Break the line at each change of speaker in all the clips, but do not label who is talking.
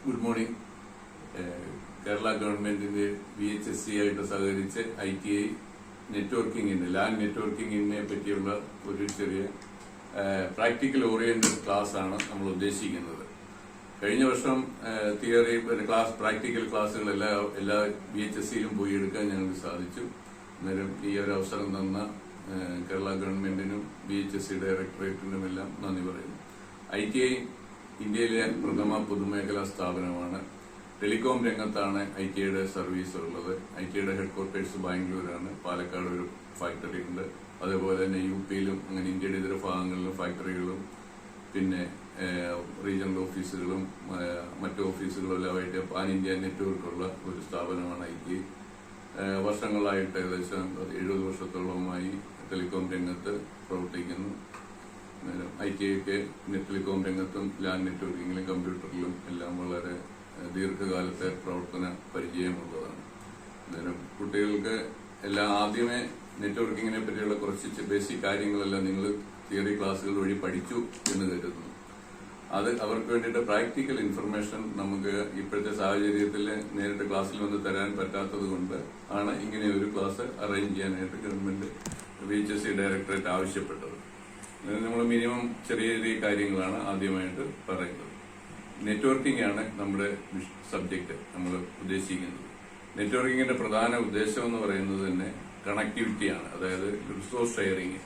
Good morning. Kerala ഗവൺമെന്റിന്റെ VHSC ആയിട്ട് സഹകരിച്ച് ITI നെറ്റ്വർക്കിംഗിന് ലാൻഡ് നെറ്റ്വർക്കിംഗിനെ പറ്റിയുള്ള ഒരു ചെറിയ പ്രാക്ടിക്കൽ ഓറിയന്റഡ് ക്ലാസ് ആണ് നമ്മൾ ഉദ്ദേശിക്കുന്നത്. കഴിഞ്ഞ വർഷം തിയറി പ്രാക്ടിക്കൽ ക്ലാസ്സുകൾ എല്ലാ VHSCയിലും പോയി എടുക്കാൻ ഞങ്ങൾക്ക് സാധിച്ചു. അന്നേരം ഈ ഒരു അവസരം തന്ന കേരള ഗവൺമെന്റിനും VHSC ഡയറക്ടറേറ്റിനും എല്ലാം നന്ദി പറയുന്നു. ITI ഇന്ത്യയിലെ പ്രഥമ പൊതുമേഖലാ സ്ഥാപനമാണ്. ടെലികോം രംഗത്താണ് ITIയുടെ സർവീസ് ഉള്ളത്. ITIയുടെ ഹെഡ്ക്വാർട്ടേഴ്സ് ബാംഗ്ലൂരാണ്. പാലക്കാട് ഒരു ഫാക്ടറി ഉണ്ട്. അതേപോലെ തന്നെ UPയിലും അങ്ങനെ ഇന്ത്യയുടെ ഇതര ഭാഗങ്ങളിലും ഫാക്ടറികളും പിന്നെ റീജിയണൽ ഓഫീസുകളും മറ്റു ഓഫീസുകളും എല്ലാമായിട്ട് പാൻ ഇന്ത്യ നെറ്റ്വർക്കുള്ള ഒരു സ്ഥാപനമാണ് ITI. വർഷങ്ങളായിട്ട് ഏകദേശം 70 വർഷത്തോളമായി ടെലികോം രംഗത്ത് പ്രവർത്തിക്കുന്നു. ITIക്ക് ടെലികോം രംഗത്തും ലാൻഡ് നെറ്റ്വർക്കിങ്ങിലും കമ്പ്യൂട്ടറിലും എല്ലാം വളരെ ദീർഘകാലത്തെ പ്രവർത്തന പരിചയമുള്ളതാണ്. അന്നേരം കുട്ടികൾക്ക് എല്ലാം ആദ്യമേ നെറ്റ്വർക്കിങ്ങിനെ പറ്റിയുള്ള കുറച്ച് ബേസിക് കാര്യങ്ങളെല്ലാം നിങ്ങൾ തിയറി ക്ലാസ്സുകൾ വഴി പഠിച്ചു എന്ന് കരുതുന്നു. അത് അവർക്ക് വേണ്ടിയിട്ട് പ്രാക്ടിക്കൽ ഇൻഫർമേഷൻ നമുക്ക് ഇപ്പോഴത്തെ സാഹചര്യത്തിൽ നേരിട്ട് ക്ലാസ്സിൽ വന്ന് തരാൻ പറ്റാത്തത് കൊണ്ട് ആണ് ഇങ്ങനെ ഒരു ക്ലാസ് അറേഞ്ച് ചെയ്യാനായിട്ട് ഗവൺമെന്റ് VHSC ഡയറക്ടറേറ്റ് ആവശ്യപ്പെട്ടത്. നമ്മൾ മിനിമം ചെറിയ ചെറിയ കാര്യങ്ങളാണ് ആദ്യമായിട്ട് പറയുന്നത്. നെറ്റ്വർക്കിംഗ് ആണ് നമ്മുടെ സബ്ജക്ട് നമ്മൾ ഉദ്ദേശിക്കുന്നത്. നെറ്റ്വർക്കിങ്ങിന്റെ പ്രധാന ഉദ്ദേശം എന്ന് പറയുന്നത് തന്നെ കണക്ടിവിറ്റിയാണ്. അതായത് റിസോഴ്സ് ഷെയറിങ്.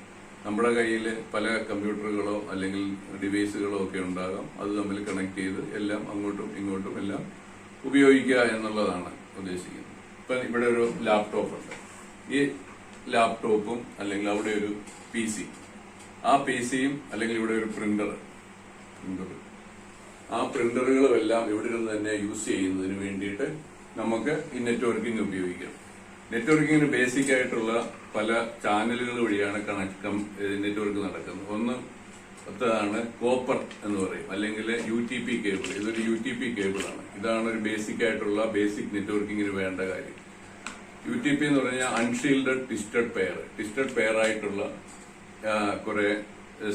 നമ്മുടെ കയ്യിൽ പല കമ്പ്യൂട്ടറുകളോ അല്ലെങ്കിൽ ഡിവൈസുകളോ ഒക്കെ ഉണ്ടാകാം. അത് തമ്മിൽ കണക്ട് ചെയ്ത് എല്ലാം അങ്ങോട്ടും ഇങ്ങോട്ടും എല്ലാം ഉപയോഗിക്കുക എന്നുള്ളതാണ് ഉദ്ദേശിക്കുന്നത്. ഇപ്പൊ ഇവിടെ ഒരു ലാപ്ടോപ്പ് ഉണ്ട്. ഈ ലാപ്ടോപ്പും അല്ലെങ്കിൽ അവിടെ ഒരു PC, ആ PCയും അല്ലെങ്കിൽ ഇവിടെ ഒരു പ്രിന്റർ, ആ പ്രിന്ററുകളും എല്ലാം ഇവിടെ നിന്ന് തന്നെ യൂസ് ചെയ്യുന്നതിന് വേണ്ടിയിട്ട് നമുക്ക് ഈ നെറ്റ്വർക്കിംഗ് ഉപയോഗിക്കാം. നെറ്റ്വർക്കിങ്ങിന് ബേസിക് ആയിട്ടുള്ള പല ചാനലുകൾ വഴിയാണ് നെറ്റ്വർക്ക് നടക്കുന്നത്. ഒന്നാണ് കോപ്പർ എന്ന് പറയും, അല്ലെങ്കിൽ UTP കേബിൾ. ഇതൊരു UTP കേബിളാണ്. ഇതാണ് ഒരു ബേസിക് ആയിട്ടുള്ള നെറ്റ്വർക്കിങ്ങിന് വേണ്ട കാര്യം. UTP എന്ന് പറഞ്ഞാൽ അൺഷീൽഡഡ് ട്വിസ്റ്റഡ് പെയർ ആയിട്ടുള്ള കുറെ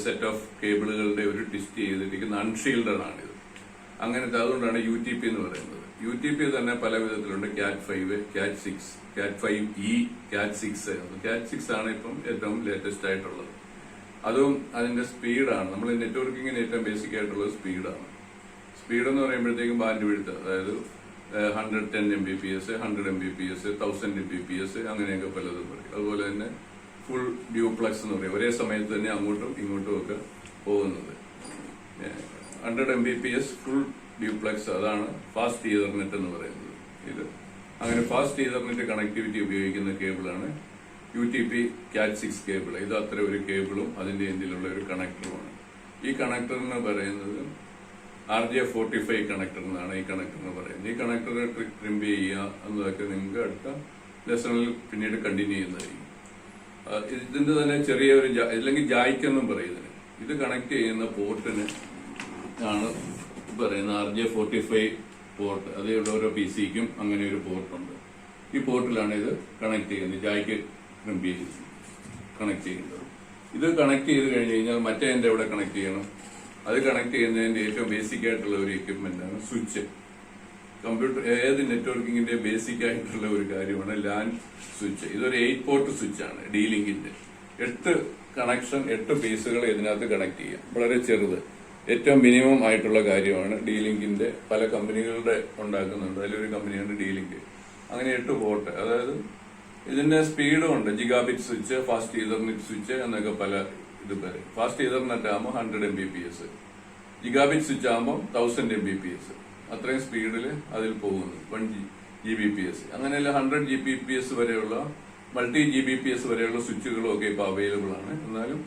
സെറ്റ് ഓഫ് കേബിളുകളുടെ ഒരു ട്വിസ്റ്റ് ചെയ്തിരിക്കുന്ന അൺഷീൽഡഡ് ആണിത്. അങ്ങനത്തെ അതുകൊണ്ടാണ് UTP എന്ന് പറയുന്നത്. UTP തന്നെ പല വിധത്തിലുണ്ട്. CAT5, CAT6, CAT5E, CAT6. CAT6 ആണ് ഇപ്പം ഏറ്റവും ലേറ്റസ്റ്റ് ആയിട്ടുള്ളത്. അതും അതിന്റെ സ്പീഡാണ്. നമ്മൾ നെറ്റ്വർക്കിങ്ങിന് ഏറ്റവും ബേസിക് ആയിട്ടുള്ളത് സ്പീഡാണ്. സ്പീഡ് എന്ന് പറയുമ്പോഴത്തേക്കും ബാൻഡ് വിഡ്ത്ത്, അതായത് 110 Mbps, 100 Mbps, 1000 Mbps അങ്ങനെയൊക്കെ പലതും പറയും. അതുപോലെ തന്നെ ഫുൾ ഡ്യൂപ്ലക്സ് എന്ന് പറയും. ഒരേ സമയത്ത് തന്നെ അങ്ങോട്ടും ഇങ്ങോട്ടും ഒക്കെ പോകുന്നത്. 100 Mbps ഫുൾ ഡ്യൂപ്ലക്സ്, അതാണ് ഫാസ്റ്റ് ഈതർനെറ്റ് എന്ന് പറയുന്നത്. ഇത് അങ്ങനെ ഫാസ്റ്റ് ഈതർനെറ്റ് കണക്ടിവിറ്റി ഉപയോഗിക്കുന്ന കേബിളാണ് UTP CAT6 കേബിൾ. ഇത് അത്ര ഒരു കേബിളും അതിന്റെ എന്തിലുള്ള ഒരു കണക്ടറുമാണ്. ഈ കണക്ടറിന് പറയുന്നത് RJ45 കണക്ടർ എന്നാണ് ഈ കണക്ടറിന് പറയുന്നത്. ഈ കണക്ടർ ട്രിംപ് ചെയ്യുക എന്നതൊക്കെ നിങ്ങൾക്ക് അടുത്ത ലെസണിൽ പിന്നീട് കണ്ടിന്യൂ ചെയ്യുന്നതായിരിക്കും. ഇതിന്റെ തന്നെ ചെറിയ ഒരു അല്ലെങ്കിൽ ജായ്ക്കെന്നും പറയുന്നത്. ഇത് കണക്ട് ചെയ്യുന്ന പോർട്ടിന് ആണ് പറയുന്നത് RJ45 പോർട്ട്. അതേയുള്ള ഓരോ PCക്കും അങ്ങനെ ഒരു പോർട്ടുണ്ട്. ഈ പോർട്ടിലാണ് ഇത് കണക്ട് ചെയ്യുന്നത്. ജായ്ക്ക് കണക്ട് ചെയ്യുന്നത്. ഇത് കണക്ട് ചെയ്ത് കഴിഞ്ഞ് കഴിഞ്ഞാൽ മറ്റേ എന്റെ എവിടെ കണക്ട് ചെയ്യണം? അത് കണക്ട് ചെയ്യുന്നതിന്റെ ഏറ്റവും ബേസിക് ആയിട്ടുള്ള ഒരു എക്യുപ്മെന്റ് ആണ് സ്വിച്ച്. കമ്പ്യൂട്ടർ ഏത് നെറ്റ്വർക്കിങ്ങിന്റെ ബേസിക് ആയിട്ടുള്ള ഒരു കാര്യമാണ് ലാൻഡ് സ്വിച്ച്. ഇതൊരു 8 പോർട്ട് സ്വിച്ച് ആണ്. D-Linkന്റെ 8 കണക്ഷൻ, 8 പീസുകൾ ഇതിനകത്ത് കണക്ട് ചെയ്യാം. വളരെ ചെറുത്, ഏറ്റവും മിനിമം ആയിട്ടുള്ള കാര്യമാണ്. D-Linkന്റെ പല കമ്പനികളുടെ ഉണ്ടാക്കുന്നുണ്ട്. അതിലൊരു കമ്പനിയാണ് D-Link. അങ്ങനെ 8 പോർട്ട്. അതായത് ഇതിന്റെ സ്പീഡും ഉണ്ട്. Gigabit switch, fast Ethernet switch എന്നൊക്കെ പല ഇത് പറയും. ഫാസ്റ്റ് ഈതർനെറ്റ് ആകുമ്പോൾ 100 Mbps, ജിഗാബിറ്റ് സ്വിച്ച് ആകുമ്പോൾ 1000 Mbps. അത്രയും സ്പീഡിൽ അതിൽ പോകുന്നു. 1 Gbps. അങ്ങനെയല്ല 100 Gbps വരെയുള്ള മൾട്ടി Gbps വരെയുള്ള സ്വിച്ചുകളും ഒക്കെ ഇപ്പൊ അവൈലബിൾ ആണ്. എന്നാലും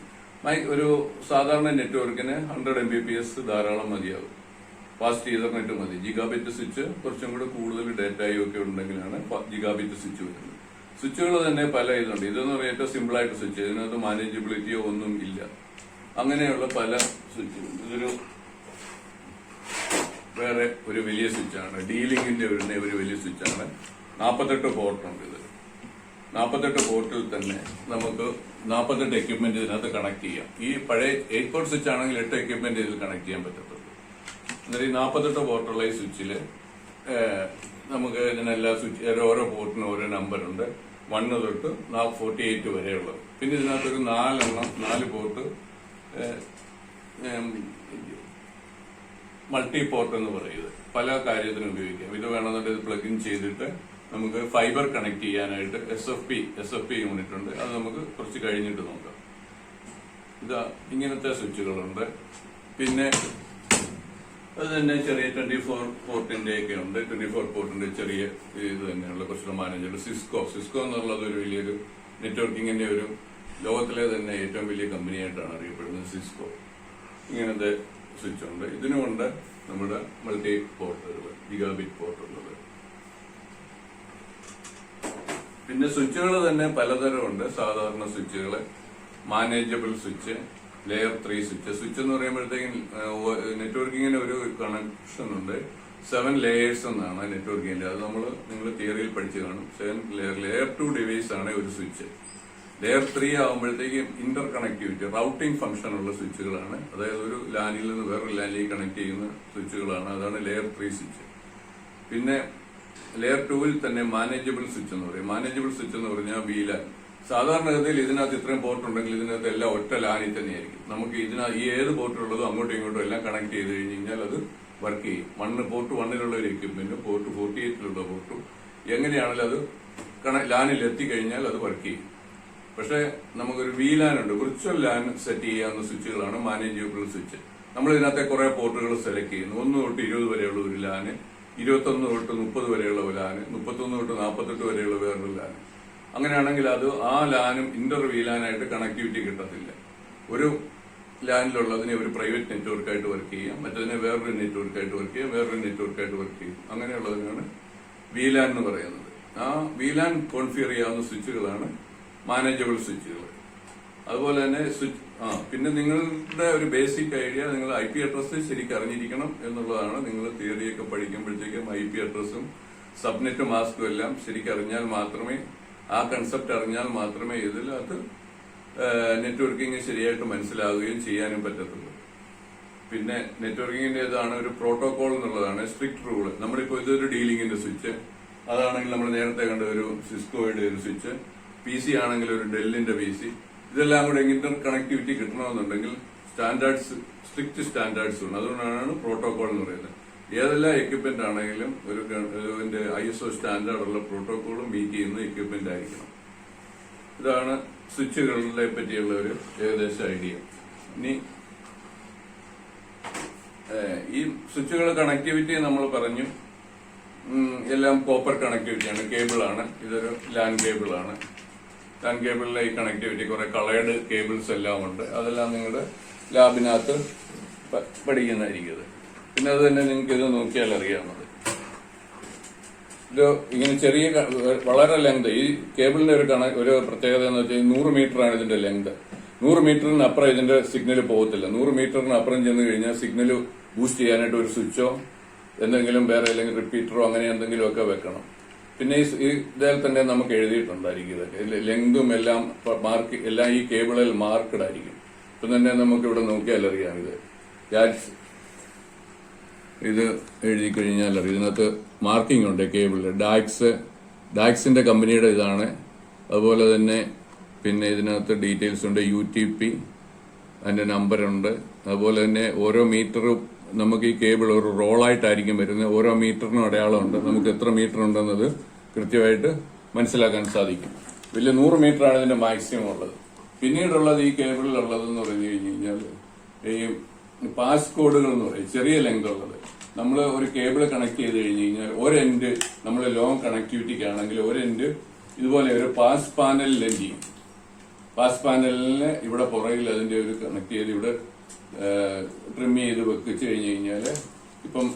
ഒരു സാധാരണ നെറ്റ്വർക്കിന് 100 Mbps ധാരാളം മതിയാകും. ഫാസ്റ്റ് ഈതർനെറ്റ് മതി. ജിഗാബിറ്റ് സ്വിച്ച് കുറച്ചും കൂടെ കൂടുതൽ ഡേറ്റയും ഒക്കെ ഉണ്ടെങ്കിലാണ് ജിഗാബിറ്റ് സ്വിച്ച് വരുന്നത്. സ്വിച്ചുകൾ തന്നെ പല ഇതുണ്ട്. ഇതെന്ന് പറയുന്നത് ഏറ്റവും സിമ്പിൾ ആയിട്ട് സ്വിച്ച്. ഇതിനകത്ത് മാനേജബിലിറ്റിയോ ഒന്നും ഇല്ല. അങ്ങനെയുള്ള പല സ്വിച്ചുകൾ. ഇതൊരു വേറെ ഒരു വലിയ സ്വിച്ചാണ്. D-Linkന്റെ ഒരു വലിയ സ്വിച്ചാണ്. 48 പോർട്ടുണ്ട്. ഇത് 48 പോർട്ടിൽ തന്നെ നമുക്ക് 48 എക്യുപ്മെന്റ് ഇതിനകത്ത് കണക്ട് ചെയ്യാം. ഈ പഴയ 8 പോർട്ട് സ്വിച്ച് ആണെങ്കിൽ 8 എക്യുപ്മെന്റ് ഇതിൽ കണക്ട് ചെയ്യാൻ പറ്റത്തുള്ളൂ. എന്നിട്ട് ഈ 48 പോർട്ടുള്ള ഈ സ്വിച്ചില് നമുക്ക് ഇതിനെല്ലാ സ്വിച്ച് ഓരോ പോർട്ടിനും ഓരോ നമ്പറുണ്ട്. 1 തൊട്ട് 48 വരെയുള്ളത്. പിന്നെ ഇതിനകത്തൊരു 4 പോർട്ട് മൾട്ടി പോർട്ട് എന്ന് പറയുന്നത് പല കാര്യത്തിനും ഉപയോഗിക്കാം. ഇത് വേണമെന്നുണ്ടെങ്കിൽ പ്ലഗ് ഇൻ ചെയ്തിട്ട് നമുക്ക് ഫൈബർ കണക്ട് ചെയ്യാനായിട്ട് എസ് എഫ് പി യൂണിറ്റ് ഉണ്ട്. അത് നമുക്ക് കുറച്ച് കഴിഞ്ഞിട്ട് നോക്കാം. ഇതാ ഇങ്ങനത്തെ സ്വിച്ചുകളുണ്ട്. പിന്നെ അത് തന്നെ ചെറിയ 24 പോർട്ടിന്റെ ഒക്കെ ഉണ്ട്. 24 പോർട്ടിന്റെ ചെറിയ ഇത് തന്നെയുള്ള കുറച്ച് മാനേജർ. സിസ്കോ എന്നുള്ളത് ഒരു വലിയൊരു നെറ്റ്വർക്കിങ്ങിന്റെ ഒരു ലോകത്തിലെ തന്നെ ഏറ്റവും വലിയ കമ്പനിയായിട്ടാണ് അറിയപ്പെടുന്നത് സിസ്കോ. ഇങ്ങനത്തെ സ്വിച്ച് ഉണ്ട്. ഇതിനുമുണ്ട് നമ്മുടെ മൾട്ടി പോർട്ടുകൾ, ഗിഗാബിറ്റ് പോർട്ടുള്ളത്. പിന്നെ സ്വിച്ചുകൾ തന്നെ പലതരമുണ്ട്. സാധാരണ സ്വിച്ചുകൾ, മാനേജബിൾ സ്വിച്ച്, ലെയർ 3 സ്വിച്ച് എന്ന് പറയുമ്പോഴത്തേക്കും നെറ്റ്വർക്കിങ്ങിന് ഒരു കണക്ഷൻ ഉണ്ട്. 7 ലെയേഴ്സ് എന്നാണ് നെറ്റ്വർക്കിങ്ങിന്റെ. അത് നിങ്ങൾ തിയറിയിൽ പഠിച്ചു കാണും. 7 ലെയർ 2 ഡിവൈസ് ആണ് ഒരു സ്വിച്ച്. ലെയർ 3 ആകുമ്പോഴത്തേക്കും ഇന്റർ കണക്ടിവിറ്റി, റൗട്ടിംഗ് ഫംഗ്ഷൻ ഉള്ള സ്വിച്ചുകളാണ്. അതായത് ഒരു ലാനിൽ നിന്ന് വേറൊരു ലാനിലേക്ക് കണക്ട് ചെയ്യുന്ന സ്വിച്ചുകളാണ്. അതാണ് ലെയർ 3 സ്വിച്ച്. പിന്നെ ലെയർ 2വിൽ തന്നെ മാനേജബിൾ സ്വിച്ച് എന്ന് പറയും. മാനേജബിൾ സ്വിച്ച് എന്ന് പറഞ്ഞാൽ VLAN. സാധാരണഗതിയിൽ ഇതിനകത്ത് ഇത്രയും പോർട്ട് ഉണ്ടെങ്കിൽ ഇതിനകത്ത് എല്ലാം ഒറ്റ ലാനിൽ തന്നെയായിരിക്കും. നമുക്ക് ഈ ഏത് പോർട്ടിലുള്ളതും അങ്ങോട്ടും ഇങ്ങോട്ടും എല്ലാം കണക്ട് ചെയ്ത് കഴിഞ്ഞ് കഴിഞ്ഞാൽ അത് വർക്ക് ചെയ്യും. പോർട്ട് 1ലുള്ള ഒരു എക്യുപ്മെന്റും പോർട്ട് 48ലുള്ള പോർട്ടും എങ്ങനെയാണെങ്കിലും അത് ലാനിൽ എത്തിക്കഴിഞ്ഞാൽ അത് വർക്ക് ചെയ്യും. പക്ഷെ നമുക്കൊരു VLAN ഉണ്ട്. വിർച്വൽ ലാൻ സെറ്റ് ചെയ്യാവുന്ന സ്വിച്ചുകളാണ് മാനേജബിൾ സ്വിച്ച്. നമ്മൾ ഇതിനകത്തെ കുറെ പോർട്ടുകൾ സെലക്ട് ചെയ്യുന്നു. 1 തൊട്ട് 20 വരെയുള്ള ഒരു ലാന്, 21 തൊട്ട് 30 വരെയുള്ള ഒരു ലാന്, 31 തൊട്ട് 48 വരെയുള്ള വേറൊരു ലാന്. അങ്ങനെയാണെങ്കിൽ അത് ആ ലാനും ഇന്റർ VLAനായിട്ട് കണക്ടിവിറ്റി കിട്ടത്തില്ല. ഒരു ലാനിലുള്ളതിനെ ഒരു പ്രൈവറ്റ് നെറ്റ്വർക്കായിട്ട് വർക്ക് ചെയ്യാം, മറ്റതിനെ വേറൊരു നെറ്റ്വർക്കായിട്ട് വർക്ക് ചെയ്യാം, വേറൊരു നെറ്റ്വർക്കായിട്ട് വർക്ക് ചെയ്യും. അങ്ങനെയുള്ളതിനാണ് VLAN എന്ന് പറയുന്നത്. ആ VLAN കോൺഫിഗർ ചെയ്യാവുന്ന സ്വിച്ചുകളാണ് മാനേജബിൾ സ്വിച്ചുകൾ. അതുപോലെ തന്നെ പിന്നെ നിങ്ങളുടെ ഒരു ബേസിക് ഐഡിയ, നിങ്ങൾ IP അഡ്രസ് ശരിക്കും അറിഞ്ഞിരിക്കണം എന്നുള്ളതാണ്. നിങ്ങൾ തിയറിയൊക്കെ പഠിക്കുമ്പോഴത്തേക്കും IP അഡ്രസ്സും സബ്നെറ്റ് മാസ്കും എല്ലാം ശരിക്കും അറിഞ്ഞാൽ മാത്രമേ, ആ കൺസെപ്റ്റ് അറിഞ്ഞാൽ മാത്രമേ ഇതിലകത്ത് നെറ്റ്വർക്കിംഗ് ശരിയായിട്ട് മനസ്സിലാവുകയും ചെയ്യാനും പറ്റത്തുള്ളൂ. പിന്നെ നെറ്റ്വർക്കിംഗിന്റെ ഇതാണ് ഒരു പ്രോട്ടോകോൾ എന്നുള്ളതാണ്, സ്ട്രിക്ട് റൂള്. നമ്മളിപ്പോ ഇതൊരു ഡീലിംഗിന്റെ സ്വിച്ച്, അതാണെങ്കിൽ നമ്മൾ നേരത്തെ കണ്ട ഒരു സിസ്കോയുടെ ഒരു സ്വിച്ച്, PC ആണെങ്കിൽ ഒരു ഡെല്ലിന്റെ PC. ഇതെല്ലാം കൂടെ ഇന്റർ കണക്ടിവിറ്റി കിട്ടണമെന്നുണ്ടെങ്കിൽ സ്ട്രിക്റ്റ് സ്റ്റാൻഡേർഡ്സ് ഉണ്ട്. അതുകൊണ്ടാണ് പ്രോട്ടോകോൾ എന്ന് പറയുന്നത്. ഏതെല്ലാം എക്യുപ്മെന്റ് ആണെങ്കിലും ഒരു ISO സ്റ്റാൻഡേർഡുള്ള പ്രോട്ടോകോളും മീറ്റ് ചെയ്യുന്ന എക്യുപ്മെന്റ് ആയിരിക്കണം. ഇതാണ് സ്വിച്ചുകളെ പറ്റിയുള്ള ഒരു ഏകദേശ ഐഡിയ. ഇനി ഈ സ്വിച്ചുകളുടെ കണക്ടിവിറ്റി നമ്മൾ പറഞ്ഞു. എല്ലാം കോപ്പർ കണക്ടിവിറ്റിയാണ്, കേബിളാണ്. ഇതൊരു ലാൻ കേബിളാണ്. ലാൻ കേബിളിലെ ഈ കണക്ടിവിറ്റി കുറെ കളേർഡ് കേബിൾസ് എല്ലാം ഉണ്ട്. അതെല്ലാം നിങ്ങളുടെ ലാബിനകത്ത് പഠിക്കുന്നതായിരിക്കും. പിന്നെ അത് തന്നെ നിങ്ങൾക്ക് ഇത് നോക്കിയാൽ അറിയാവുന്നത്. ഇത് ഇങ്ങനെ ചെറിയ വളരെ ലെങ്ത്, ഈ കേബിളിന്റെ ഒരു പ്രത്യേകത എന്ന് വെച്ചാൽ 100 മീറ്ററാണ് ഇതിന്റെ ലെങ്ത്. 100 മീറ്ററിന് അപ്പുറം ഇതിന്റെ സിഗ്നൽ പോകത്തില്ല. 100 മീറ്ററിന് അപ്പുറം ചെന്ന് കഴിഞ്ഞാൽ സിഗ്നൽ ബൂസ്റ്റ് ചെയ്യാനായിട്ട് ഒരു സ്വിച്ചോ എന്തെങ്കിലും വേറെ അല്ലെങ്കിൽ റിപ്പീറ്ററോ അങ്ങനെ എന്തെങ്കിലും ഒക്കെ വെക്കണം. പിന്നെ ഈ ഇതിൽ തന്നെ നമുക്ക് എഴുതിയിട്ടുണ്ടായിരിക്കും ഇതൊക്കെ ലെങ്തും എല്ലാം എല്ലാം ഈ കേബിളിൽ മാർക്കഡ് ആയിരിക്കും. ഇപ്പം തന്നെ നമുക്ക് ഇവിടെ നോക്കിയാൽ അറിയാം. ഇത് എഴുതി കഴിഞ്ഞാൽ അറിയാം. ഇതിനകത്ത് മാർക്കിംഗ് ഉണ്ട് കേബിളിൽ. ഡാക്സിന്റെ കമ്പനിയുടെ ഇതാണ്. അതുപോലെ തന്നെ പിന്നെ ഇതിനകത്ത് ഡീറ്റെയിൽസ് ഉണ്ട്. UTP അതിന്റെ നമ്പറുണ്ട്. അതുപോലെ തന്നെ ഓരോ മീറ്ററും നമുക്ക് ഈ കേബിൾ ഒരു റോളായിട്ടായിരിക്കും വരുന്നത്. ഓരോ മീറ്ററിനും അടയാളമുണ്ട്. നമുക്ക് എത്ര മീറ്റർ ഉണ്ടെന്നത് കൃത്യമായിട്ട് മനസ്സിലാക്കാൻ സാധിക്കും. വലിയ 100 മീറ്ററാണ് ഇതിന്റെ മാക്സിമം ഉള്ളത്. പിന്നീടുള്ളത് ഈ കേബിളിലുള്ളതെന്ന് പറഞ്ഞു കഴിഞ്ഞാൽ ഈ പാസ് കോഡുകൾ എന്ന് പറയും, ചെറിയ ലെങ്ത് ഉള്ളത്. നമ്മൾ ഒരു കേബിൾ കണക്ട് ചെയ്ത് കഴിഞ്ഞ് കഴിഞ്ഞാൽ ഒരെൻഡ് നമ്മൾ ലോങ് കണക്ടിവിറ്റിക്ക് ആണെങ്കിൽ ഒരെൻഡ് ഇതുപോലെ ഒരു പാസ് പാനലിൽ എൻഡ് ചെയ്യും. പാസ് പാനലിന് ഇവിടെ പുറകിൽ അതിന്റെ ഒരു കണക്ട് ചെയ്ത് ഇവിടെ ട്രിം ചെയ്ത് വെച്ച് കഴിഞ്ഞ് കഴിഞ്ഞാൽ ഇപ്പം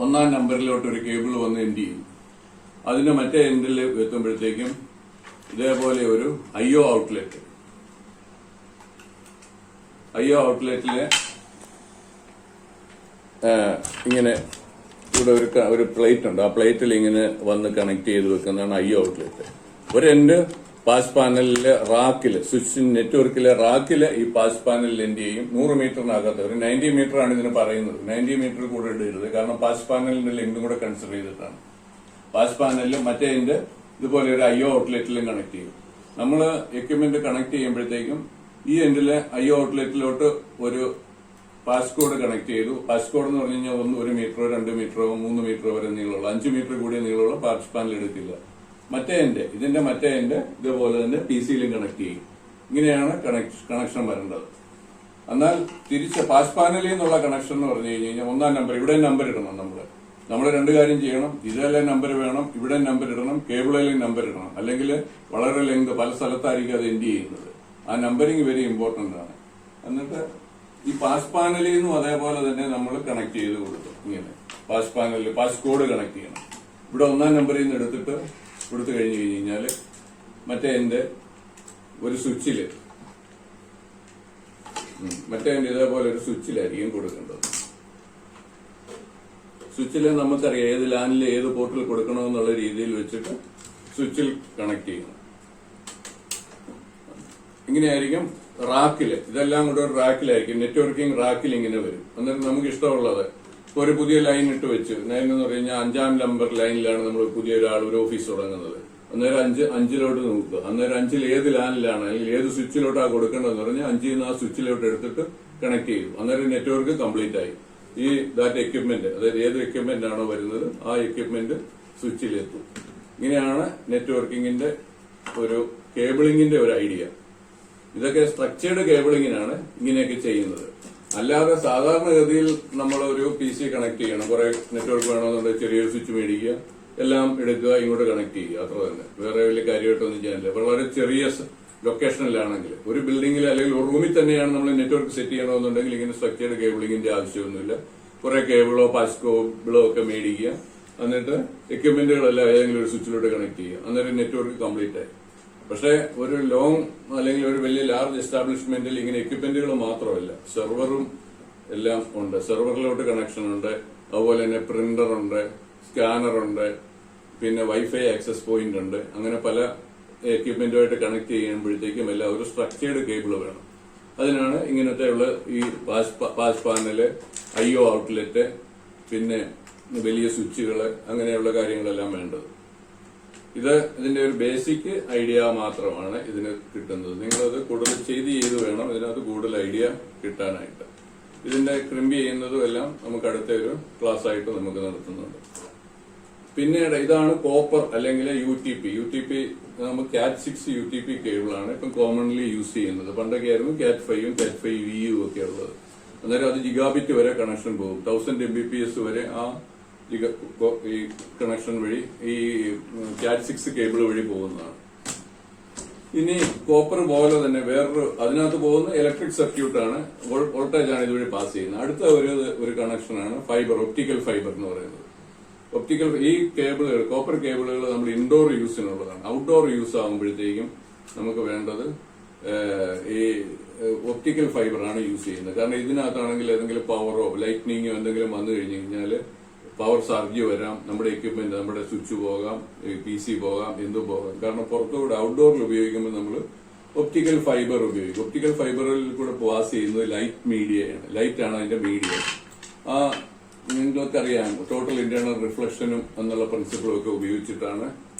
1ാം നമ്പറിലോട്ട് ഒരു കേബിൾ വന്ന് എൻഡ് ചെയ്യും. അതിന്റെ മറ്റേ എൻഡിൽ എത്തുമ്പോഴത്തേക്കും ഇതേപോലെ ഒരു IO ഔട്ട്ലെറ്റ്. IO ഔട്ട്ലെറ്റില് ഇങ്ങനെ ഇവിടെ ഒരു പ്ലേറ്റ് ഉണ്ട്. ആ പ്ലേറ്റിൽ ഇങ്ങനെ വന്ന് കണക്ട് ചെയ്ത് വെക്കുന്നതാണ് IO ഔട്ട്ലെറ്റ്. ഒരു എൻഡ് പാസ് പാനലിലെ റാക്കില് സ്വിച്ച് നെറ്റ്വർക്കിലെ റാക്കില് ഈ പാസ് പാനലിൽ എന്ത് ചെയ്യും 100 മീറ്ററിനകത്ത് ഒരു 90 മീറ്റർ ആണ് ഇതിന് പറയുന്നത്. 90 മീറ്റർ കൂടെ ഇടരുത്, കാരണം പാസ് പാനലിന്റെ ലെങ്തും കൂടെ കൺസിഡർ ചെയ്തിട്ടാണ്. പാസ് പാനലിലും മറ്റേ ഇതുപോലെ ഒരു IO ഔട്ട്ലെറ്റിലും കണക്ട് ചെയ്യും. നമ്മൾ എക്യുപ്മെന്റ് കണക്ട് ചെയ്യുമ്പോഴത്തേക്കും ഈ എൻഡിലെ IO ഔട്ട്ലെറ്റിലോട്ട് ഒരു പാസ് കോഡ് കണക്ട് ചെയ്തു. പാസ് കോഡ് എന്ന് പറഞ്ഞു കഴിഞ്ഞാൽ 1 മീറ്ററോ 2 മീറ്ററോ 3 മീറ്ററോ വരെ നീളമുള്ള 5 മീറ്റർ കൂടിയ നീളമുള്ള പാസ് പാനൽ എടുക്കില്ല. ഇതിന്റെ മറ്റേ എൻഡ് ഇതുപോലെ തന്നെ PC-യിലും കണക്ട് ചെയ്യും. ഇങ്ങനെയാണ് കണക്ഷൻ വരേണ്ടത്. എന്നാൽ തിരിച്ച് പാസ് പാനലിൽ നിന്നുള്ള കണക്ഷൻ എന്ന് പറഞ്ഞു കഴിഞ്ഞാൽ 1-ാം നമ്പർ ഇവിടെ നമ്പർ ഇടണം. നമ്മൾ 2 കാര്യം ചെയ്യണം. ഇതിലെ നമ്പർ വേണം, ഇവിടെ നമ്പർ ഇടണം, കേബിളിലും നമ്പർ ഇടണം. അല്ലെങ്കിൽ വളരെ ലെങ്ത് പല സ്ഥലത്തായിരിക്കും അത് എൻഡ് ചെയ്യുന്നത്. ആ നമ്പറിങ് വെരി ഇമ്പോർട്ടന്റ് ആണ്. എന്നിട്ട് ഈ പാസ് പാനലിൽ നിന്നും അതേപോലെ തന്നെ നമ്മൾ കണക്ട് ചെയ്ത് കൊടുക്കും. ഇങ്ങനെ പാസ് പാനലിൽ പാസ് കോഡ് കണക്ട് ചെയ്യണം. ഇവിടെ 1-ാം നമ്പറിൽ നിന്ന് എടുത്തിട്ട് കൊടുത്തു കഴിഞ്ഞാല് മറ്റേ ഒരു സ്വിച്ചില് ഇതേപോലെ ഒരു സ്വിച്ചിലായിരിക്കും കൊടുക്കേണ്ടത്. സ്വിച്ചില് നമുക്കറിയാം ഏത് ലാനിൽ ഏത് പോർട്ടിൽ കൊടുക്കണമെന്നുള്ള രീതിയിൽ വെച്ചിട്ട് സ്വിച്ചിൽ കണക്ട് ചെയ്യണം. ഇങ്ങനെയായിരിക്കും റാക്കില്. ഇതെല്ലാം കൂടെ ഒരു റാക്കിലായിരിക്കും. നെറ്റ്വർക്കിംഗ് റാക്കിൽ ഇങ്ങനെ വരും. എന്നിട്ട് നമുക്ക് ഇഷ്ടമുള്ളത് ഒരു പുതിയ ലൈൻ ഇട്ട് വെച്ച്, ലൈൻ എന്ന് പറഞ്ഞു കഴിഞ്ഞാൽ 5-ാം നമ്പർ ലൈനിലാണ് നമ്മൾ പുതിയ ഒരു ഓഫീസ് തുടങ്ങുന്നത്. അന്നേരം 5-ിലോട്ട് നോക്കുക. അന്നേരം 5-ൽ ഏത് ലാനിലാണ് അല്ലെങ്കിൽ ഏത് സ്വിച്ചിലോട്ടാണ് കൊടുക്കേണ്ടതെന്ന് പറഞ്ഞാൽ 5-ൽ നിന്ന് ആ സ്വിച്ചിലോട്ട് എടുത്തിട്ട് കണക്ട് ചെയ്യും. അന്നേരം നെറ്റ്വർക്ക് കംപ്ലീറ്റ് ആയി. ഈ ദാറ്റ് എക്യുപ്മെന്റ്, അതായത് ഏത് എക്യുപ്മെന്റ് ആണോ വരുന്നത് ആ എക്യുപ്മെന്റ് സ്വിച്ചിലെത്തും. ഇങ്ങനെയാണ് നെറ്റ്വർക്കിംഗിന്റെ ഒരു കേബിളിംഗിന്റെ ഒരു ഐഡിയ. ഇതൊക്കെ സ്ട്രക്ചേർഡ് കേബിളിങ്ങിനാണ് ഇങ്ങനെയൊക്കെ ചെയ്യുന്നത്. അല്ലാതെ സാധാരണഗതിയിൽ നമ്മൾ ഒരു PC കണക്ട് ചെയ്യണം. കുറെ നെറ്റ്വർക്ക് വേണമെന്നുണ്ടെങ്കിൽ ചെറിയൊരു സ്വിച്ച് മേടിക്കുക, എല്ലാം എടുക്കുക, ഇങ്ങോട്ട് കണക്ട് ചെയ്യുക, അത്ര തന്നെ. വേറെ വലിയ കാര്യമായിട്ടൊന്നും ചെയ്യാനില്ല. വളരെ ചെറിയ ലൊക്കേഷനിലാണെങ്കിൽ ഒരു ബിൽഡിംഗിൽ അല്ലെങ്കിൽ ഒരു റൂമിൽ തന്നെയാണ് നമ്മൾ നെറ്റ്വർക്ക് സെറ്റ് ചെയ്യണമെന്നുണ്ടെങ്കിൽ ഇങ്ങനെ സ്ട്രക്ചേർഡ് കേബിളിംഗിന്റെ ആവശ്യമൊന്നുമില്ല. കുറെ കേബിളോ പാസ്കോബിളോ ഒക്കെ മേടിക്കുക, എന്നിട്ട് എക്യുപ്മെന്റുകളെല്ലാം ഏതെങ്കിലും ഒരു സ്വിച്ചിലോട്ട് കണക്ട് ചെയ്യുക. അന്നേരം നെറ്റ്വർക്ക് കംപ്ലീറ്റ് ആയി. പക്ഷെ ഒരു ലോങ് അല്ലെങ്കിൽ ഒരു വലിയ ലാർജ് എസ്റ്റാബ്ലിഷ്മെന്റിൽ ഇങ്ങനെ എക്യുപ്മെന്റുകൾ മാത്രമല്ല, സെർവറും എല്ലാം ഉണ്ട്. സെർവറിലോട്ട് കണക്ഷൻ ഉണ്ട്, അതുപോലെ തന്നെ പ്രിന്റർ ഉണ്ട്, സ്കാനർ ഉണ്ട്, പിന്നെ വൈഫൈ ആക്സസ് പോയിന്റ് ഉണ്ട്. അങ്ങനെ പല എക്യുപ്മെന്റുമായിട്ട് കണക്ട് ചെയ്യുമ്പോഴത്തേക്കും എല്ലാം ഒരു സ്ട്രക്ചേർഡ് കേബിൾ വേണം. അതിനാണ് ഇങ്ങനത്തെ ഉള്ള ഈ പാസ് പാനല്, IO ഔട്ട്ലെറ്റ്, പിന്നെ വലിയ സ്വിച്ചുകള്, അങ്ങനെയുള്ള കാര്യങ്ങളെല്ലാം വേണ്ടത്. ഇതിന്റെ ഒരു ബേസിക് ഐഡിയ മാത്രമാണ് ഇതിന് കിട്ടുന്നത്. നിങ്ങളത് കൂടുതൽ ചെയ്ത് വേണം ഇതിനകത്ത് കൂടുതൽ ഐഡിയ കിട്ടാനായിട്ട്. ഇതിന്റെ ക്രിമ്പ് ചെയ്യുന്നതും എല്ലാം നമുക്ക് അടുത്ത ഒരു ക്ലാസ് ആയിട്ട് നമുക്ക് നടത്തുന്നുണ്ട്. പിന്നീട് ഇതാണ് കോപ്പർ അല്ലെങ്കിൽ UTP നമുക്ക് CAT6 UTP കേബിളാണ് ഇപ്പം കോമൺലി യൂസ് ചെയ്യുന്നത്. പണ്ടൊക്കെ ആയിരുന്നു CAT5ഉം CAT5VU ഒക്കെ ഉള്ളത്. അന്നേരം അത് ജിഗാബിറ്റ് വരെ കണക്ഷൻ പോകും. 1000 Mbps വരെ ഈ കണക്ഷൻ വഴി ഈ CAT6 കേബിൾ വഴി പോകുന്നതാണ്. ഇനി കോപ്പർ പോലെ തന്നെ വേറൊരു അതിനകത്ത് പോകുന്ന ഇലക്ട്രിക് സർക്യൂട്ട് ആണ്, വോൾട്ടേജ് ആണ് ഇതുവഴി പാസ് ചെയ്യുന്നത്. അടുത്ത ഒരു കണക്ഷനാണ് ഒപ്റ്റിക്കൽ ഫൈബർ എന്ന് പറയുന്നത്. ഈ കേബിളുകൾ, കോപ്പർ കേബിളുകൾ നമ്മൾ ഇൻഡോർ യൂസിനുള്ളതാണ്. ഔട്ട്ഡോർ യൂസ് ആകുമ്പോഴത്തേക്കും നമുക്ക് വേണ്ടത് ഈ ഒപ്റ്റിക്കൽ ഫൈബർ ആണ് യൂസ് ചെയ്യുന്നത്. കാരണം ഇതിനകത്താണെങ്കിൽ ഏതെങ്കിലും പവറോ ലൈറ്റ്നിങ്ങോ എന്തെങ്കിലും വന്നു കഴിഞ്ഞു കഴിഞ്ഞാൽ പവർ സർജ് വരാം, നമ്മുടെ എക്യുപ്മെന്റ്, നമ്മുടെ സ്വിച്ച് പോകാം, PC പോകാം, എന്തും പോകാം. കാരണം പുറത്തുകൂടെ ഔട്ട്ഡോറിൽ ഉപയോഗിക്കുമ്പോൾ നമ്മൾ ഒപ്റ്റിക്കൽ ഫൈബർ ഉപയോഗിക്കും. ഒപ്റ്റിക്കൽ ഫൈബറിൽ കൂടെ പാസ് ചെയ്യുന്നത് ലൈറ്റ് മീഡിയയാണ്. ലൈറ്റ് ആണ് അതിന്റെ മീഡിയ. നിങ്ങൾക്കറിയാം ടോട്ടൽ ഇന്റേണൽ റിഫ്ലക്ഷനും എന്നുള്ള പ്രിൻസിപ്പിളും ഒക്കെ ഉപയോഗിച്ചിട്ടാണ്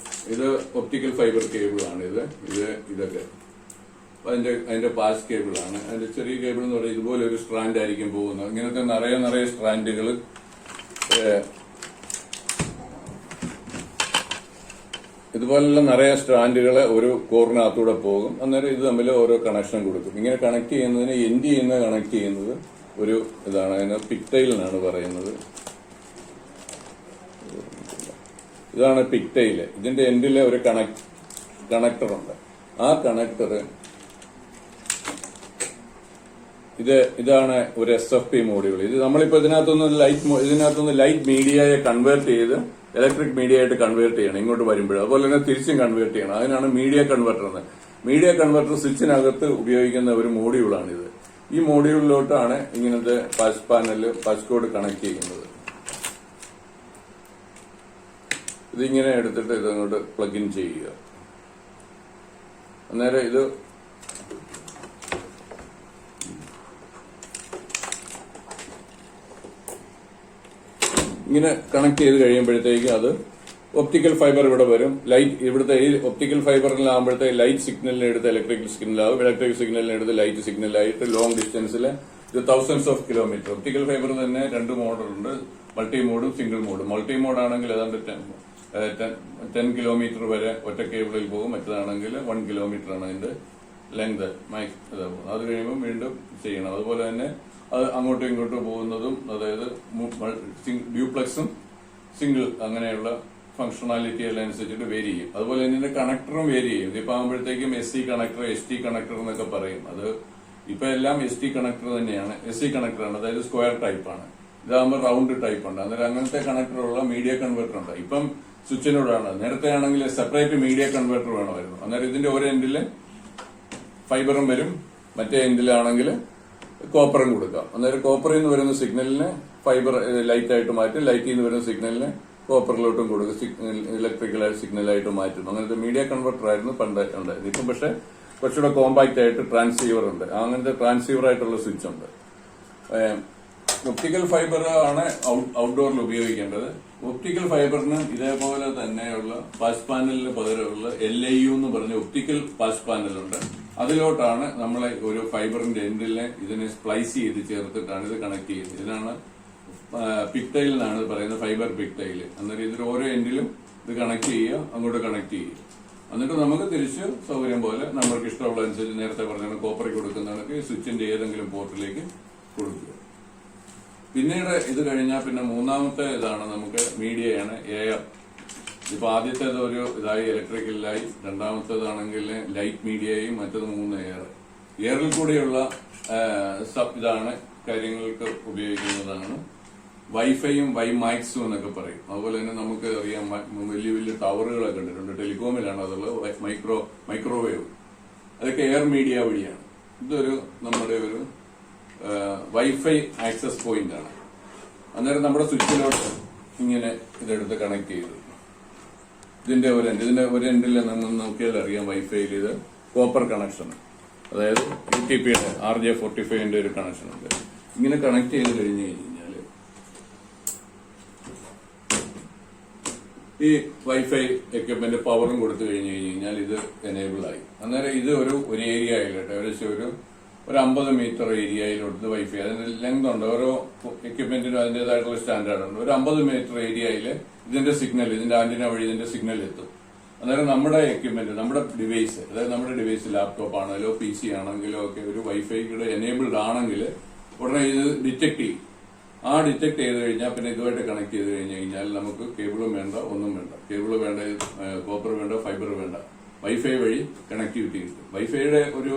ഇത്. ഒപ്റ്റിക്കൽ ഫൈബർ കേബിളാണ് ഇതൊക്കെ. അതിന്റെ പാസ് കേബിളാണ്. അതിന്റെ ചെറിയ കേബിൾ എന്ന് പറയുന്നത് ഇതുപോലെ ഒരു സ്ട്രാൻഡ് ആയിരിക്കും പോകുന്നത്. ഇങ്ങനത്തെ നിറയെ സ്ട്രാൻഡുകൾ ഇതുപോലുള്ള നിറയെ സ്ട്രാൻഡുകള് ഒരു കോറിനകത്തൂടെ പോകും. അന്നേരം ഇത് തമ്മിൽ ഓരോ കണക്ഷൻ കൊടുക്കും. ഇങ്ങനെ കണക്ട് ചെയ്യുന്നതിന് കണക്ട് ചെയ്യുന്നത് ഒരു ഇതാണ്. അതിന് പിക്ടൈൽ എന്നാണ് പറയുന്നത്. ഇതാണ് പിക്ടൈല്. ഇതിന്റെ എൻഡിലെ ഒരു കണക്ടർ ഉണ്ട്. ആ കണക്ടർ ഇതാണ് ഒരു SFP മോഡ്യൂൾ. ഇത് നമ്മളിപ്പോ ഇതിനകത്തുനിന്ന് ലൈറ്റ് മീഡിയയെ കൺവേർട്ട് ചെയ്ത് ഇലക്ട്രിക് മീഡിയ ആയിട്ട് കൺവേർട്ട് ചെയ്യണം ഇങ്ങോട്ട് വരുമ്പോഴും. അതുപോലെ തന്നെ തിരിച്ചും കൺവേർട്ട് ചെയ്യണം. അതിനാണ് മീഡിയ കൺവെർട്ടർ എന്ന്. മീഡിയ കൺവെർട്ടർ സ്വിച്ചിനകത്ത് ഉപയോഗിക്കുന്ന ഒരു മോഡ്യൂളാണിത്. ഈ മോഡ്യൂളിലോട്ടാണ് ഇങ്ങനത്തെ pass panel pass code connect ചെയ്യുന്നത്. ഇതിങ്ങനെ എടുത്തിട്ട് ഇതങ്ങോട്ട് പ്ലഗ് ഇൻ ചെയ്യുക. അന്നേരം ഇത് ഇങ്ങനെ കണക്ട് ചെയ്ത് കഴിയുമ്പോഴത്തേക്ക് അത് ഒപ്റ്റിക്കൽ ഫൈബർ ഇവിടെ വരും. ലൈറ്റ് ഇവിടുത്തെ ഈ ഒപ്റ്റിക്കൽ ഫൈബറിലാകുമ്പോഴത്തേക്ക് ലൈറ്റ് സിഗ്നലിനെ എടുത്ത് ഇലക്ട്രിക്കൽ സിഗ്നലാകും, ഇലക്ട്രിക് സിഗ്നലിനെ എടുത്ത് ലൈറ്റ് സിഗ്നലായിട്ട് ലോങ് ഡിസ്റ്റൻസിൽ ഇത് thousands of kilometre. Optical fibre തന്നെ 2 മോഡുണ്ട്, മൾട്ടി മോഡും സിംഗിൾ മോഡും. മൾട്ടി മോഡാണെങ്കിൽ ഏതാണ്ട് 10 കിലോമീറ്റർ വരെ ഒറ്റ കേബിളിൽ പോകും, മറ്റേതാണെങ്കിൽ 1 കിലോമീറ്റർ ആണ് അതിന്റെ ലെങ്ത് അത് കഴിയുമ്പോൾ വീണ്ടും ചെയ്യണം. അതുപോലെ തന്നെ അത് അങ്ങോട്ടും ഇങ്ങോട്ടും പോകുന്നതും, അതായത് ഡ്യൂപ്ലക്സും സിംഗിൾ അങ്ങനെയുള്ള ഫംഗ്ഷനാലിറ്റി എല്ലാം അനുസരിച്ചിട്ട് വേരി ചെയ്യും. അതുപോലെ തന്നെ ഇതിന്റെ കണക്ടറും വേരി ചെയ്യും. ഇതിപ്പോ ആകുമ്പോഴത്തേക്കും SC കണക്ടർ, ST കണക്ടർ എന്നൊക്കെ പറയും. അത് ഇപ്പൊ എല്ലാം ST കണക്ടർ തന്നെയാണ്, SC കണക്ടറാണ്, അതായത് സ്ക്വയർ ടൈപ്പ് ആണ്. ഇതാകുമ്പോൾ റൗണ്ട് ടൈപ്പ് ഉണ്ട്. അന്നേരം അങ്ങനത്തെ കണക്ടറുള്ള മീഡിയ കൺവെർട്ടർ ഉണ്ട്. ഇപ്പം സ്വിച്ചിനോടാണ്. നേരത്തെ ആണെങ്കിൽ സെപ്പറേറ്റ് മീഡിയ കൺവെർട്ടർ വേണമായിരുന്നു. അന്നേരം ഇതിന്റെ ഒരു എൻഡില് ഫൈബറും വരും, മറ്റേ എൻഡിലാണെങ്കിൽ കോപ്പറും കൊടുക്കാം. അന്നേരം കോപ്പറിൽ നിന്ന് വരുന്ന സിഗ്നലിനെ ഫൈബർ ലൈറ്റ് ആയിട്ട് മാറ്റും, ലൈറ്റിൽ നിന്ന് വരുന്ന സിഗ്നലിനെ കോപ്പറിലോട്ടും കൊടുക്കും, ഇലക്ട്രിക്കൽ സിഗ്നലായിട്ട് മാറ്റും. അങ്ങനത്തെ മീഡിയ കൺവെർട്ടർ ആയിരുന്നു പണ്ട് ഉണ്ടായത്. ഇപ്പം പക്ഷെ കുറച്ചുകൂടെ കോമ്പാക്ട് ആയിട്ട് ട്രാൻസീവർ ഉണ്ട്. അങ്ങനത്തെ ട്രാൻസീവർ ആയിട്ടുള്ള സ്വിച്ച് ഉണ്ട്. ഒപ്റ്റിക്കൽ ഫൈബർ ആണ് ഔട്ട്ഡോറിൽ ഉപയോഗിക്കേണ്ടത്. ഒപ്റ്റിക്കൽ ഫൈബറിന് ഇതേപോലെ തന്നെയുള്ള പാസ് പാനലിന് പകരമുള്ള LIU എന്ന് പറഞ്ഞ ഒപ്റ്റിക്കൽ പാസ് പാനലുണ്ട്. അതിലോട്ടാണ് നമ്മളെ ഒരു ഫൈബറിന്റെ എൻഡിലെ ഇതിനെ സ്പ്ലൈസ് ചെയ്ത് ചേർത്തിട്ടാണ് ഇത് കണക്ട് ചെയ്യുന്നത്. ഇതിനാണ് പിക്ടൈൽ എന്നാണ് പറയുന്നത്, ഫൈബർ പിക്ടൈൽ. അന്നേരം ഇതിൽ ഓരോ എൻഡിലും ഇത് കണക്ട് ചെയ്യുക, അങ്ങോട്ട് കണക്ട് ചെയ്യുക. എന്നിട്ട് നമുക്ക് തിരിച്ച് സൗകര്യം പോലെ നമ്മൾക്ക് ഇഷ്ടമുള്ള അനുസരിച്ച് നേരത്തെ പറഞ്ഞാണ് കോപ്പറിൽ കൊടുക്കുന്നതൊക്കെ സ്വിച്ചിന്റെ ഏതെങ്കിലും പോർട്ടിലേക്ക് കൊടുക്കുക. പിന്നീട് ഇത് കഴിഞ്ഞാൽ പിന്നെ മൂന്നാമത്തെ ഇതാണ് നമുക്ക് മീഡിയയാണ് എയർ. ഇപ്പൊ ആദ്യത്തേത് ഒരു ഇതായി ഇലക്ട്രിക്കലായി, രണ്ടാമത്തേതാണെങ്കിൽ ലൈറ്റ് മീഡിയയും, മറ്റത് 3 എയർ. എയറിൽ കൂടെയുള്ള ഇതാണ് കാര്യങ്ങൾക്ക് ഉപയോഗിക്കുന്നതാണ്. വൈഫൈയും വൈമാക്സും എന്നൊക്കെ പറയും. അതുപോലെ തന്നെ നമുക്ക് അറിയാം വലിയ വലിയ ടവറുകളൊക്കെ കണ്ടിട്ടുണ്ട്, ടെലികോമിലാണ് അതുള്ളത്. മൈക്രോവേവ് അതൊക്കെ എയർ മീഡിയ വഴിയാണ്. ഇതൊരു നമ്മുടെ ഒരു വൈഫൈ ആക്സസ് പോയിന്റ് ആണ്. അന്നേരം നമ്മുടെ സ്വിച്ചിലോട്ട് ഇങ്ങനെ ഇതെടുത്ത് കണക്ട് ചെയ്തു. ഇതിന്റെ ഒരു എൻഡിൽ നമ്മൾ നോക്കിയാൽ അറിയാം വൈഫൈയിൽ ഇത് കോപ്പർ കണക്ഷൻ, അതായത് UTPയുടെ RJ45ന്റെ ഒരു കണക്ഷൻ ഉണ്ട്. ഇങ്ങനെ കണക്ട് ചെയ്ത് കഴിഞ്ഞു കഴിഞ്ഞാൽ ഈ വൈഫൈ എക്യുപ്മെന്റ് പവറും കൊടുത്തു കഴിഞ്ഞു കഴിഞ്ഞാൽ ഇത് എനേബിൾ ആയി. അന്നേരം ഇത് ഒരു ഏരിയയിലോട്ട് ഏകദേശം ഒരു 50 മീറ്റർ ഏരിയയിലോട്ട് വൈഫൈ, അതിന്റെ ലെങ്ത് ഉണ്ട്. ഓരോ എക്യുപ്മെന്റിനും അതിന്റേതായിട്ടുള്ള സ്റ്റാൻഡേർഡ് ഉണ്ട്. ഒരു 50 മീറ്റർ ഏരിയയിൽ ഇതിന്റെ സിഗ്നൽ, ഇതിന്റെ ആന്റിന വഴി ഇതിന്റെ സിഗ്നൽ എത്തും. അന്നേരം നമ്മുടെ എക്യുപ്മെന്റ്, നമ്മുടെ ഡിവൈസ്, അതായത് നമ്മുടെ ഡിവൈസ് ലാപ്ടോപ്പ് ആണെങ്കിലോ PC ആണെങ്കിലോ ഒക്കെ ഒരു വൈഫൈയുടെ എനേബിൾഡ് ആണെങ്കിൽ ഉടനെ ഇത് ഡിറ്റക്ട് ചെയ്യും. ആ ഡിറ്റക്ട് ചെയ്ത് കഴിഞ്ഞാൽ പിന്നെ ഇതുമായിട്ട് കണക്ട് ചെയ്ത് കഴിഞ്ഞാൽ നമുക്ക് കേബിളും വേണ്ട, ഒന്നും വേണ്ട. കേബിള് വേണ്ട, കോപ്പർ വേണ്ട, ഫൈബർ വേണ്ട. വൈഫൈ വഴി കണക്ടിവിറ്റി കിട്ടും. വൈഫൈയുടെ ഒരു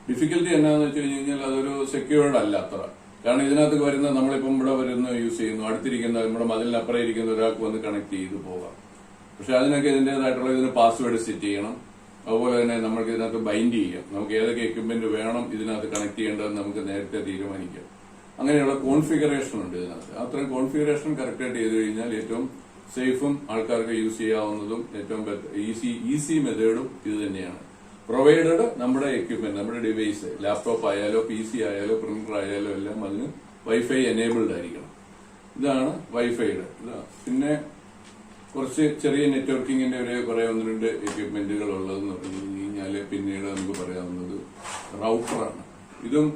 ഡിഫിക്കൽട്ടി എന്നാന്ന് വെച്ച് കഴിഞ്ഞാൽ അതൊരു സെക്യൂർഡ് അല്ല അത്ര. കാരണം ഇതിനകത്ത് വരുന്ന നമ്മളിപ്പം ഇവിടെ വരുന്ന യൂസ് ചെയ്യുന്നു, അടുത്തിരിക്കുന്ന നമ്മുടെ മതിലിനപ്പുറം ഇരിക്കുന്ന ഒരാൾക്ക് വന്ന് കണക്ട് ചെയ്ത് പോകാം. പക്ഷെ അതിനൊക്കെ ഇതിന്റേതായിട്ടുള്ള ഇതിന് പാസ്വേഡ് സെറ്റ് ചെയ്യണം. അതുപോലെ തന്നെ നമുക്ക് ഇതിനകത്ത് ബൈൻഡ് ചെയ്യാം. നമുക്ക് ഏതൊക്കെ എക്യുപ്മെന്റ് വേണം ഇതിനകത്ത് കണക്ട് ചെയ്യേണ്ടതെന്ന് നമുക്ക് നേരത്തെ തീരുമാനിക്കാം. അങ്ങനെയുള്ള കോൺഫിഗറേഷൻ ഉണ്ട് ഇതിനകത്ത്. അത്രയും കോൺഫിഗറേഷൻ കറക്റ്റായിട്ട് ചെയ്ത് കഴിഞ്ഞാൽ ഏറ്റവും സേഫും ആൾക്കാർക്ക് യൂസ് ചെയ്യാവുന്നതും ഏറ്റവും ഈസി മെത്തേഡും ഇത് തന്നെയാണ്. പ്രൊവൈഡഡ് നമ്മുടെ എക്യുപ്മെന്റ്, നമ്മുടെ ഡിവൈസ്, ലാപ്ടോപ്പ് ആയാലോ PC ആയാലോ പ്രിന്റർ ആയാലോ എല്ലാം അതിന് വൈഫൈ എനേബിൾഡ് ആയിരിക്കണം. ഇതാണ് വൈഫൈയുടെ. പിന്നെ കുറച്ച് ചെറിയ നെറ്റ്വർക്കിങ്ങിന്റെ കുറെ 1-2 എക്യുപ്മെന്റുകൾ ഉള്ളതെന്ന് പറഞ്ഞു കഴിഞ്ഞാൽ പിന്നീട് നമുക്ക് പറയാവുന്നത് റൗട്ടറാണ്. ഇതും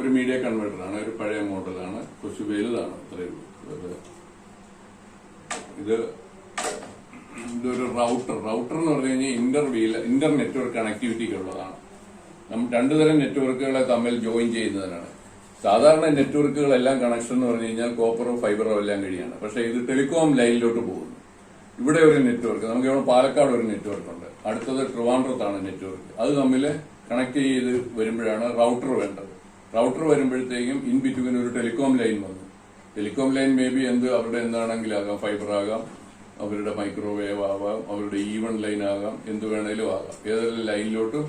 ഒരു മീഡിയ കൺവെർട്ടറാണ്, ഒരു പഴയ മോഡലാണ്, കുറച്ച് വലുതാണ്, അത്രയേ ഉള്ളൂ. ഇതൊരു റൗട്ടർ എന്ന് പറഞ്ഞു കഴിഞ്ഞാൽ ഇന്റർ നെറ്റ്വർക്ക് കണക്ടിവിറ്റിക്ക് ഉള്ളതാണ്. നമ്മൾ 2 തരം നെറ്റ്വർക്കുകളെ തമ്മിൽ ജോയിൻ ചെയ്യുന്നതിനാണ്. സാധാരണ നെറ്റ്വർക്കുകളെല്ലാം കണക്ഷൻ എന്ന് പറഞ്ഞു കഴിഞ്ഞാൽ കോപ്പറോ ഫൈബറോ എല്ലാം കഴിയാണ്. പക്ഷെ ഇത് ടെലികോം ലൈനിലോട്ട് പോകുന്നു. ഇവിടെ ഒരു നെറ്റ്വർക്ക്, നമുക്ക് ഇവിടെ പാലക്കാട് ഒരു നെറ്റ്വർക്ക് ഉണ്ട്, അടുത്തത് ട്രിവാൻഡ്രത്താണ് നെറ്റ്വർക്ക്. അത് തമ്മിൽ കണക്ട് ചെയ്ത് വരുമ്പോഴാണ് റൗട്ടർ വേണ്ടത്. റൗട്ടർ വരുമ്പോഴത്തേക്കും ഇൻ ബിറ്റ്വീൻ ഒരു ടെലികോം ലൈൻ വന്നു. ടെലികോം ലൈൻ മേ ബി അവരുടെ എന്താണെങ്കിലും ആകാം, ഫൈബർ ആകാം, അവരുടെ മൈക്രോവേവ് ആവാം, അവരുടെ ഈവൺ ലൈൻ ആകാം, എന്ത് വേണേലും ആകാം. ഏതെങ്കിലും ലൈനിലോട്ട്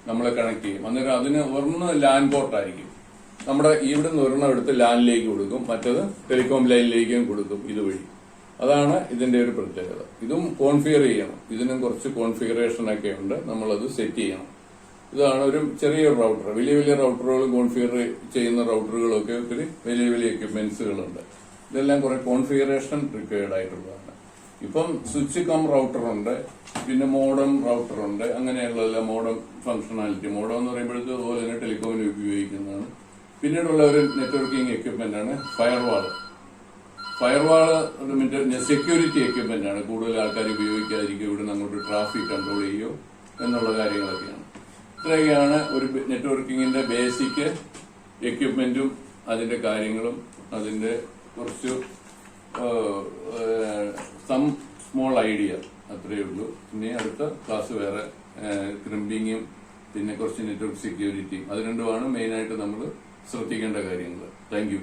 നമ്മളെ കണക്ട് ചെയ്യും. അന്നേരം അതിന് ഒന്ന് ലാൻഡ് പോർട്ടായിരിക്കും. നമ്മുടെ ഇവിടുന്ന് ഒരെണ്ണം എടുത്ത് ലാൻഡിലേക്ക് കൊടുക്കും, മറ്റത് ടെലികോം ലൈനിലേക്കും കൊടുക്കും ഇതുവഴി. അതാണ് ഇതിന്റെ ഒരു പ്രത്യേകത. ഇതും കോൺഫിഗർ ചെയ്യണം. ഇതിനും കുറച്ച് കോൺഫിഗറേഷൻ ഒക്കെ ഉണ്ട്, നമ്മളത് സെറ്റ് ചെയ്യണം. ഇതാണ് ഒരു ചെറിയ റൗട്ടർ. വലിയ വലിയ റൗട്ടറുകൾ കോൺഫിഗർ ചെയ്യുന്ന റൗട്ടറുകളൊക്കെ ഒത്തിരി വലിയ വലിയ എക്യുപ്മെന്റ്സുകളുണ്ട്. ഇതെല്ലാം കുറെ കോൺഫിഗറേഷൻ റിക്വയർഡ് ആയിട്ടുള്ളതാണ്. ഇപ്പം സ്വിച്ച് കം റൗട്ടർ ഉണ്ട്, പിന്നെ മോഡം റൗട്ടർ ഉണ്ട്, അങ്ങനെയുള്ള മോഡം ഫംഗ്ഷനാലിറ്റി. മോഡം എന്ന് പറയുമ്പോഴത്തേക്ക് അതുപോലെ തന്നെ ടെലികോമിന് ഉപയോഗിക്കുന്നതാണ്. പിന്നീടുള്ള ഒരു നെറ്റ്വർക്കിംഗ് എക്യുപ്മെന്റ് ആണ് ഫയർവാള്. ഫയർവാള് സെക്യൂരിറ്റി എക്യുപ്മെന്റ് ആണ്. കൂടുതൽ ആൾക്കാർ ഉപയോഗിക്കാതിരിക്കും, ഇവിടെ അങ്ങോട്ട് ട്രാഫിക് കൺട്രോൾ ചെയ്യോ എന്നുള്ള കാര്യങ്ങളൊക്കെയാണ്. ഇത്രയൊക്കെയാണ് ഒരു നെറ്റ്വർക്കിങ്ങിന്റെ ബേസിക് എക്യുപ്മെന്റും അതിന്റെ കാര്യങ്ങളും. അതിന്റെ കുറച്ച് സം സ്മോൾ ഐഡിയ അത്രയേ ഉള്ളൂ. പിന്നെ അടുത്ത ക്ലാസ് വേറെ ക്രിമ്പിങ്ങും പിന്നെ കുറച്ച് നെറ്റ്വർക്ക് സെക്യൂരിറ്റിയും, അത് രണ്ടുമാണ് മെയിനായിട്ട് നമ്മൾ ശ്രദ്ധിക്കേണ്ട കാര്യങ്ങൾ. Thank you.